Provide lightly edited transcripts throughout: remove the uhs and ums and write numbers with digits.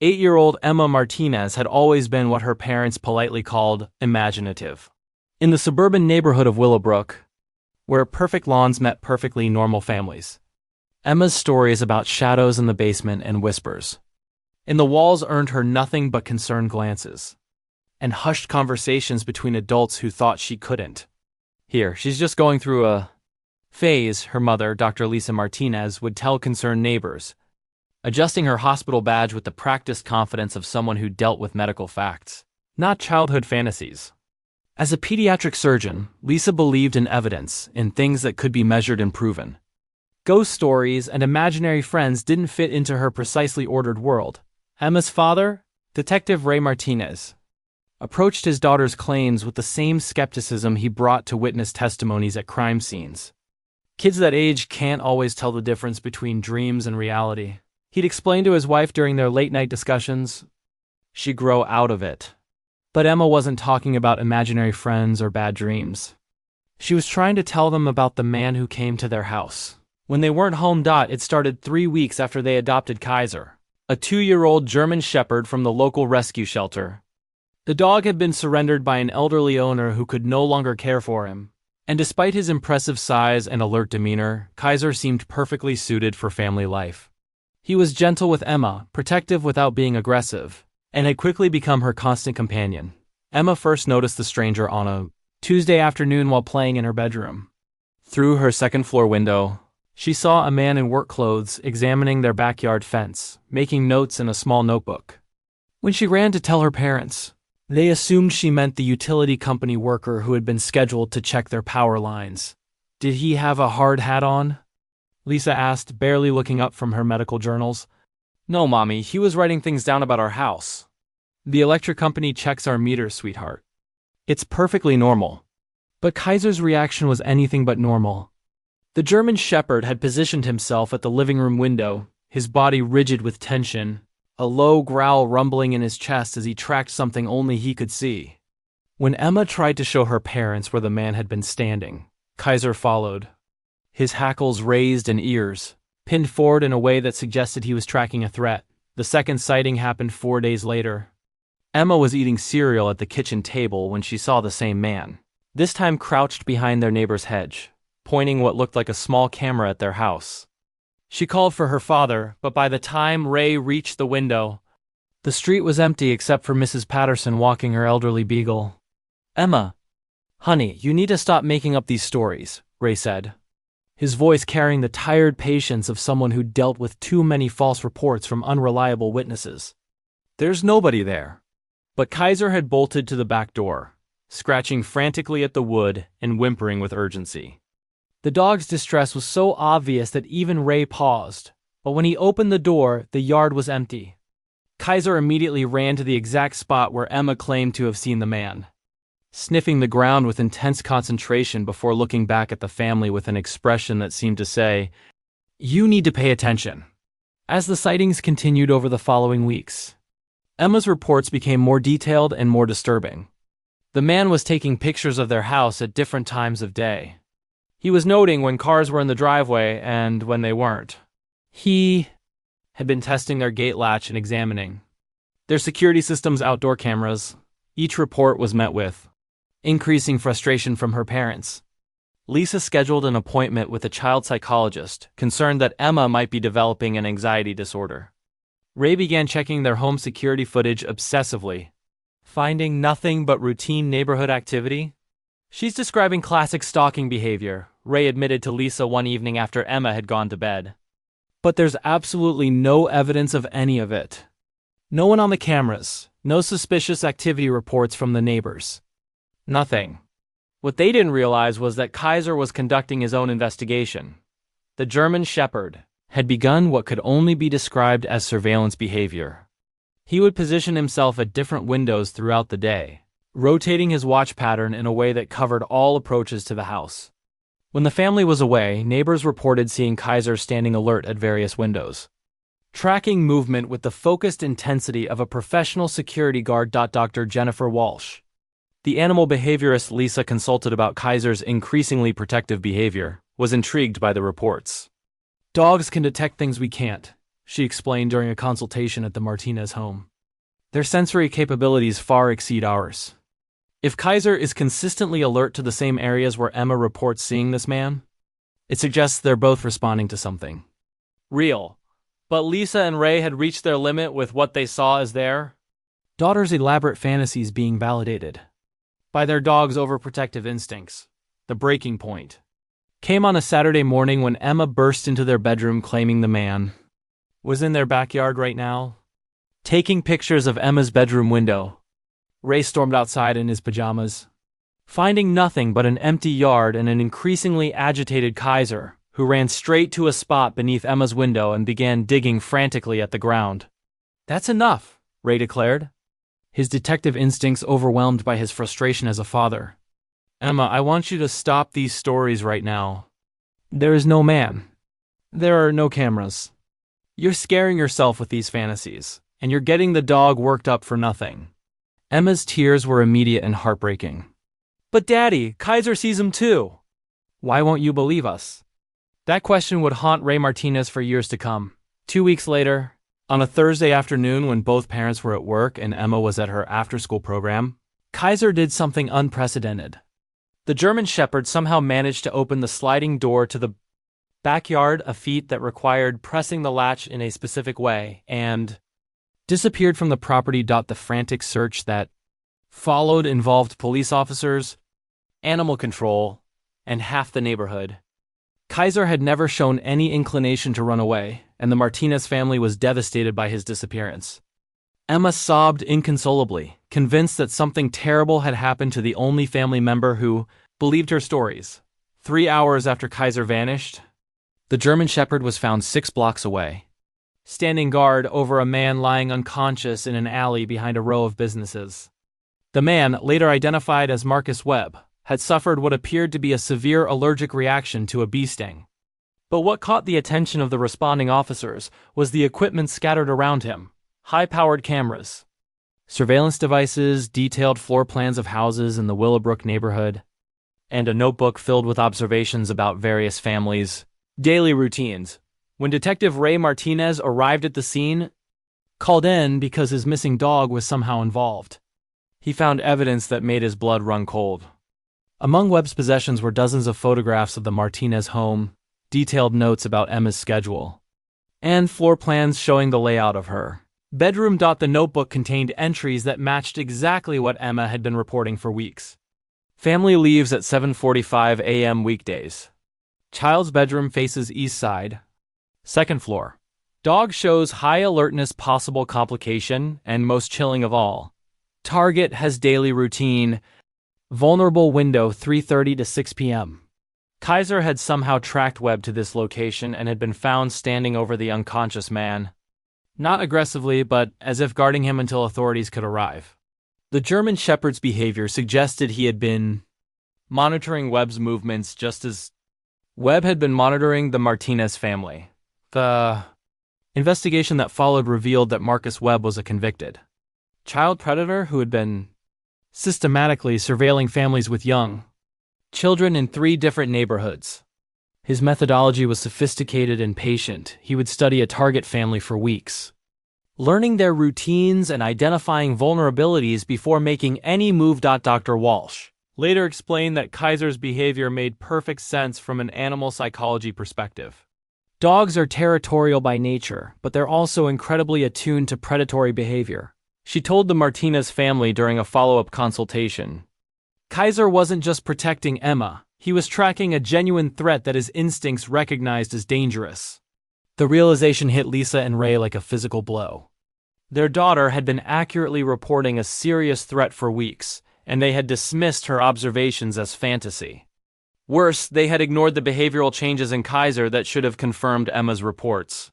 8-year-old Emma Martinez had always been what her parents politely called imaginative. In the suburban neighborhood of Willowbrook, where perfect lawns met perfectly normal families, Emma's story is about shadows in the basement and whispers. And the walls earned her nothing but concerned glances and hushed conversations between adults who thought she couldn't. Here, she's just going through a phase, her mother, Dr. Lisa Martinez, would tell concerned neighbors, adjusting her hospital badge with the practiced confidence of someone who dealt with medical facts, not childhood fantasies. As a pediatric surgeon, Lisa believed in evidence, in things that could be measured and proven. Ghost stories and imaginary friends didn't fit into her precisely ordered world. Emma's father, Detective Ray Martinez, approached his daughter's claims with the same skepticism he brought to witness testimonies at crime scenes. Kids that age can't always tell the difference between dreams and reality. He'd explain to his wife during their late-night discussions, she'd grow out of it. But Emma wasn't talking about imaginary friends or bad dreams. She was trying to tell them about the man who came to their house. When they weren't home, it started 3 weeks after they adopted Kaiser, a 2-year-old German Shepherd from the local rescue shelter. The dog had been surrendered by an elderly owner who could no longer care for him. And despite his impressive size and alert demeanor, Kaiser seemed perfectly suited for family life. He was gentle with Emma, protective without being aggressive, and had quickly become her constant companion. Emma first noticed the stranger on a Tuesday afternoon while playing in her bedroom. Through her second-floor window, she saw a man in work clothes examining their backyard fence, making notes in a small notebook. When she ran to tell her parents, they assumed she meant the utility company worker who had been scheduled to check their power lines. Did he have a hard hat on? Lisa asked, barely looking up from her medical journals. No, Mommy, he was writing things down about our house. The electric company checks our meters, sweetheart. It's perfectly normal. But Kaiser's reaction was anything but normal. The German Shepherd had positioned himself at the living room window, his body rigid with tension, a low growl rumbling in his chest as he tracked something only he could see. When Emma tried to show her parents where the man had been standing, Kaiser followed, his hackles raised and ears pinned forward in a way that suggested he was tracking a threat. The second sighting happened 4 days later. Emma was eating cereal at the kitchen table when she saw the same man, this time crouched behind their neighbor's hedge, pointing what looked like a small camera at their house. She called for her father, but by the time Ray reached the window, the street was empty except for Mrs. Patterson walking her elderly beagle. Emma, honey, you need to stop making up these stories, Ray said, his voice carrying the tired patience of someone who dealt with too many false reports from unreliable witnesses. There's nobody there. But Kaiser had bolted to the back door, scratching frantically at the wood and whimpering with urgency. The dog's distress was so obvious that even Ray paused, but when he opened the door, the yard was empty. Kaiser immediately ran to the exact spot where Emma claimed to have seen the man, sniffing the ground with intense concentration before looking back at the family with an expression that seemed to say, "You need to pay attention." As the sightings continued over the following weeks, Emma's reports became more detailed and more disturbing. The man was taking pictures of their house at different times of day. He was noting when cars were in the driveway and when they weren't. He had been testing their gate latch and examining their security system's outdoor cameras. Each report was met with increasing frustration from her parents. Lisa scheduled an appointment with a child psychologist, concerned that Emma might be developing an anxiety disorder. Ray began checking their home security footage obsessively, finding nothing but routine neighborhood activity. She's describing classic stalking behavior, Ray admitted to Lisa one evening after Emma had gone to bed. But there's absolutely no evidence of any of it. No one on the cameras, no suspicious activity reports from the neighbors. Nothing. What they didn't realize was that Kaiser was conducting his own investigation. The German Shepherd had begun what could only be described as surveillance behavior. He would position himself at different windows throughout the day, rotating his watch pattern in a way that covered all approaches to the house. When the family was away, neighbors reported seeing Kaiser standing alert at various windows, tracking movement with the focused intensity of a professional security guard. Dr. Jennifer Walsh, the animal behaviorist Lisa consulted about Kaiser's increasingly protective behavior, was intrigued by the reports. Dogs can detect things we can't, she explained during a consultation at the Martinez home. Their sensory capabilities far exceed ours. If Kaiser is consistently alert to the same areas where Emma reports seeing this man, it suggests they're both responding to something real. But Lisa and Ray had reached their limit with what they saw as their daughter's elaborate fantasies being validated by their dog's overprotective instincts. The breaking point came on a Saturday morning when Emma burst into their bedroom claiming the man was in their backyard right now, taking pictures of Emma's bedroom window. Ray stormed outside in his pajamas, finding nothing but an empty yard and an increasingly agitated Kaiser, who ran straight to a spot beneath Emma's window and began digging frantically at the ground. "That's enough," Ray declared, his detective instincts overwhelmed by his frustration as a father. "Emma, I want you to stop these stories right now. There is no man. There are no cameras. You're scaring yourself with these fantasies, and you're getting the dog worked up for nothing." Emma's tears were immediate and heartbreaking. "But Daddy, Kaiser sees him too. Why won't you believe us?" That question would haunt Ray Martinez for years to come. 2 weeks later, on a Thursday afternoon when both parents were at work and Emma was at her after-school program, Kaiser did something unprecedented. The German Shepherd somehow managed to open the sliding door to the backyard, a feat that required pressing the latch in a specific way, and disappeared from the property. The frantic search that followed involved police officers, animal control, and half the neighborhood. Kaiser had never shown any inclination to run away, and the Martinez family was devastated by his disappearance. Emma sobbed inconsolably, convinced that something terrible had happened to the only family member who believed her stories. 3 hours after Kaiser vanished, the German Shepherd was found 6 blocks away, standing guard over a man lying unconscious in an alley behind a row of businesses. The man, later identified as Marcus Webb, had suffered what appeared to be a severe allergic reaction to a bee sting. But what caught the attention of the responding officers was the equipment scattered around him: high-powered cameras, surveillance devices, detailed floor plans of houses in the Willowbrook neighborhood, and a notebook filled with observations about various families' daily routines. When Detective Ray Martinez arrived at the scene, called in because his missing dog was somehow involved, he found evidence that made his blood run cold. Among Webb's possessions were dozens of photographs of the Martinez home, detailed notes about Emma's schedule, and floor plans showing the layout of her bedroom. The notebook contained entries that matched exactly what Emma had been reporting for weeks. Family leaves at 7:45 a.m. weekdays. Child's bedroom faces east side, second floor. Dog shows high alertness, possible complication, and most chilling of all, target has daily routine. Vulnerable window 3:30 to 6 p.m. Kaiser had somehow tracked Webb to this location and had been found standing over the unconscious man, not aggressively, but as if guarding him until authorities could arrive. The German Shepherd's behavior suggested he had been monitoring Webb's movements just as Webb had been monitoring the Martinez family. The investigation that followed revealed that Marcus Webb was a convicted child predator who had been systematically surveilling families with young children in 3 different neighborhoods. His methodology was sophisticated and patient. He would study a target family for weeks, learning their routines and identifying vulnerabilities before making any move. Dr. Walsh later explained that Kaiser's behavior made perfect sense from an animal psychology perspective. Dogs are territorial by nature, but they're also incredibly attuned to predatory behavior, she told the Martinez family during a follow-up consultation. Kaiser wasn't just protecting Emma, he was tracking a genuine threat that his instincts recognized as dangerous. The realization hit Lisa and Ray like a physical blow. Their daughter had been accurately reporting a serious threat for weeks, and they had dismissed her observations as fantasy. Worse, they had ignored the behavioral changes in Kaiser that should have confirmed Emma's reports.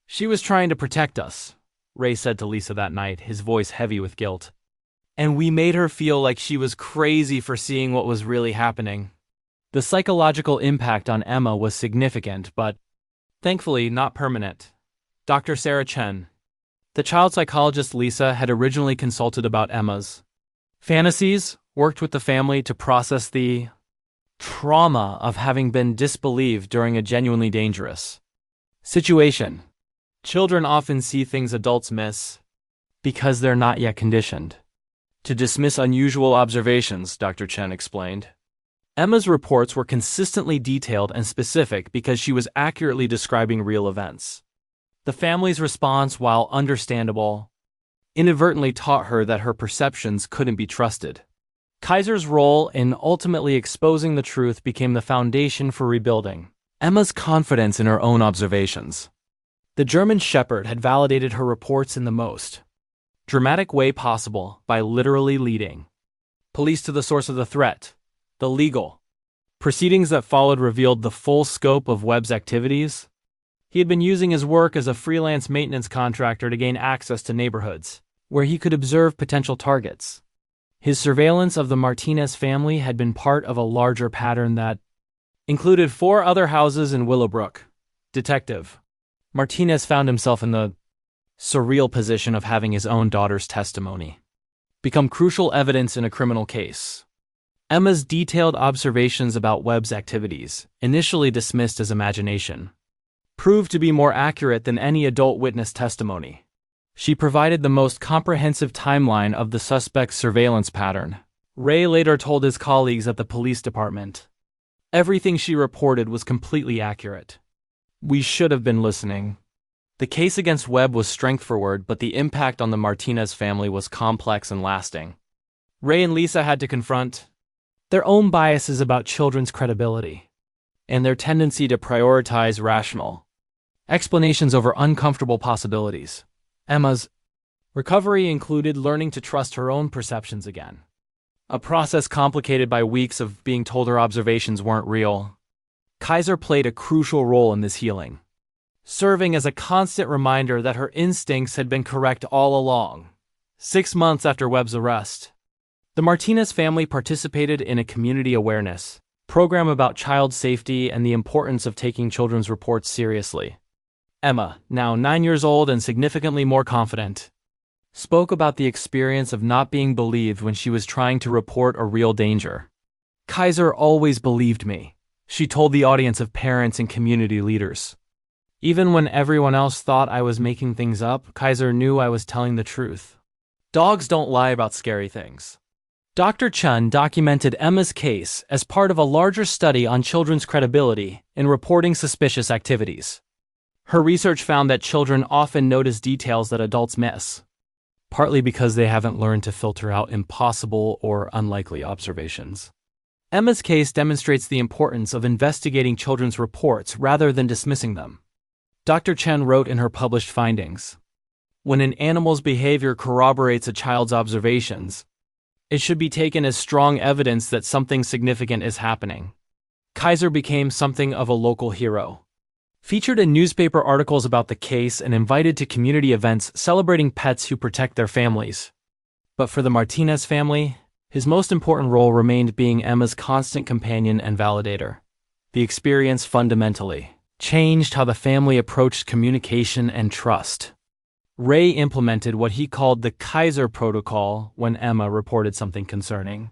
"She was trying to protect us," Ray said to Lisa that night, his voice heavy with guilt. "And we made her feel like she was crazy for seeing what was really happening." The psychological impact on Emma was significant, but thankfully not permanent. Dr. Sarah Chen, the child psychologist Lisa had originally consulted about Emma's fantasies, worked with the family to process the trauma of having been disbelieved during a genuinely dangerous situation. Children often see things adults miss because they're not yet conditioned to dismiss unusual observations, Dr. Chen explained. Emma's reports were consistently detailed and specific because she was accurately describing real events. The family's response, while understandable, inadvertently taught her that her perceptions couldn't be trusted. Kaiser's role in ultimately exposing the truth became the foundation for rebuilding Emma's confidence in her own observations. The German Shepherd had validated her reports in the most dramatic way possible by literally leading police to the source of the threat. The legal proceedings that followed revealed the full scope of Webb's activities. He had been using his work as a freelance maintenance contractor to gain access to neighborhoods where he could observe potential targets. His surveillance of the Martinez family had been part of a larger pattern that included 4 other houses in Willowbrook. Detective Martinez found himself in the surreal position of having his own daughter's testimony become crucial evidence in a criminal case. Emma's detailed observations about Webb's activities, initially dismissed as imagination, proved to be more accurate than any adult witness testimony. She provided the most comprehensive timeline of the suspect's surveillance pattern. Ray later told his colleagues at the police department, "Everything she reported was completely accurate. We should have been listening." The case against Webb was straightforward, but the impact on the Martinez family was complex and lasting. Ray and Lisa had to confront their own biases about children's credibility and their tendency to prioritize rational explanations over uncomfortable possibilities. Emma's recovery included learning to trust her own perceptions again, a process complicated by weeks of being told her observations weren't real. Kaiser played a crucial role in this healing, serving as a constant reminder that her instincts had been correct all along. 6 months after Webb's arrest, the Martinez family participated in a community awareness program about child safety and the importance of taking children's reports seriously. Emma, now 9 years old and significantly more confident, spoke about the experience of not being believed when she was trying to report a real danger. "Kaiser always believed me," she told the audience of parents and community leaders. "Even when everyone else thought I was making things up, Kaiser knew I was telling the truth." Dogs don't lie about scary things. Dr. Chen documented Emma's case as part of a larger study on children's credibility in reporting suspicious activities. Her research found that children often notice details that adults miss, partly because they haven't learned to filter out impossible or unlikely observations. Emma's case demonstrates the importance of investigating children's reports rather than dismissing them. Dr. Chen wrote in her published findings, "When an animal's behavior corroborates a child's observations, it should be taken as strong evidence that something significant is happening." Kaiser became something of a local hero, featured in newspaper articles about the case and invited to community events celebrating pets who protect their families. But for the Martinez family, his most important role remained being Emma's constant companion and validator. The experience fundamentally changed how the family approached communication and trust. Ray implemented what he called the Kaiser protocol when Emma reported something concerning.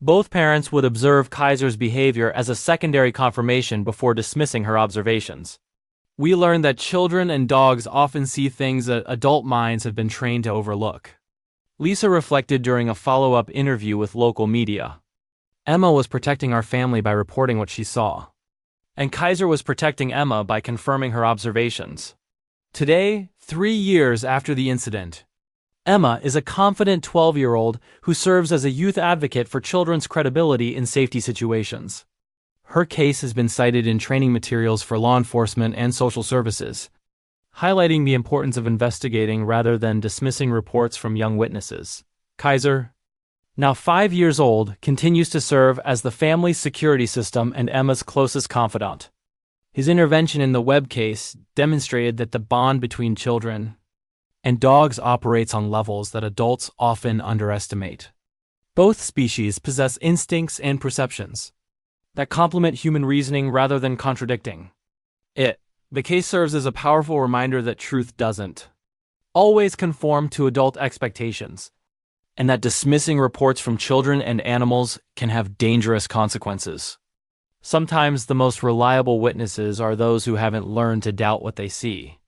Both parents would observe Kaiser's behavior as a secondary confirmation before dismissing her observations. We learned that children and dogs often see things that adult minds have been trained to overlook. Lisa reflected during a follow-up interview with local media. "Emma was protecting our family by reporting what she saw, and Kaiser was protecting Emma by confirming her observations." Today, 3 years after the incident, Emma is a confident 12-year-old who serves as a youth advocate for children's credibility in safety situations. Her case has been cited in training materials for law enforcement and social services, highlighting the importance of investigating rather than dismissing reports from young witnesses. Kaiser, now 5 years old, continues to serve as the family's security system and Emma's closest confidant. His intervention in the Webb case demonstrated that the bond between children and dogs operates on levels that adults often underestimate. Both species possess instincts and perceptions that complement human reasoning rather than contradicting it. The case serves as a powerful reminder that truth doesn't always conform to adult expectations, and that dismissing reports from children and animals can have dangerous consequences. Sometimes the most reliable witnesses are those who haven't learned to doubt what they see.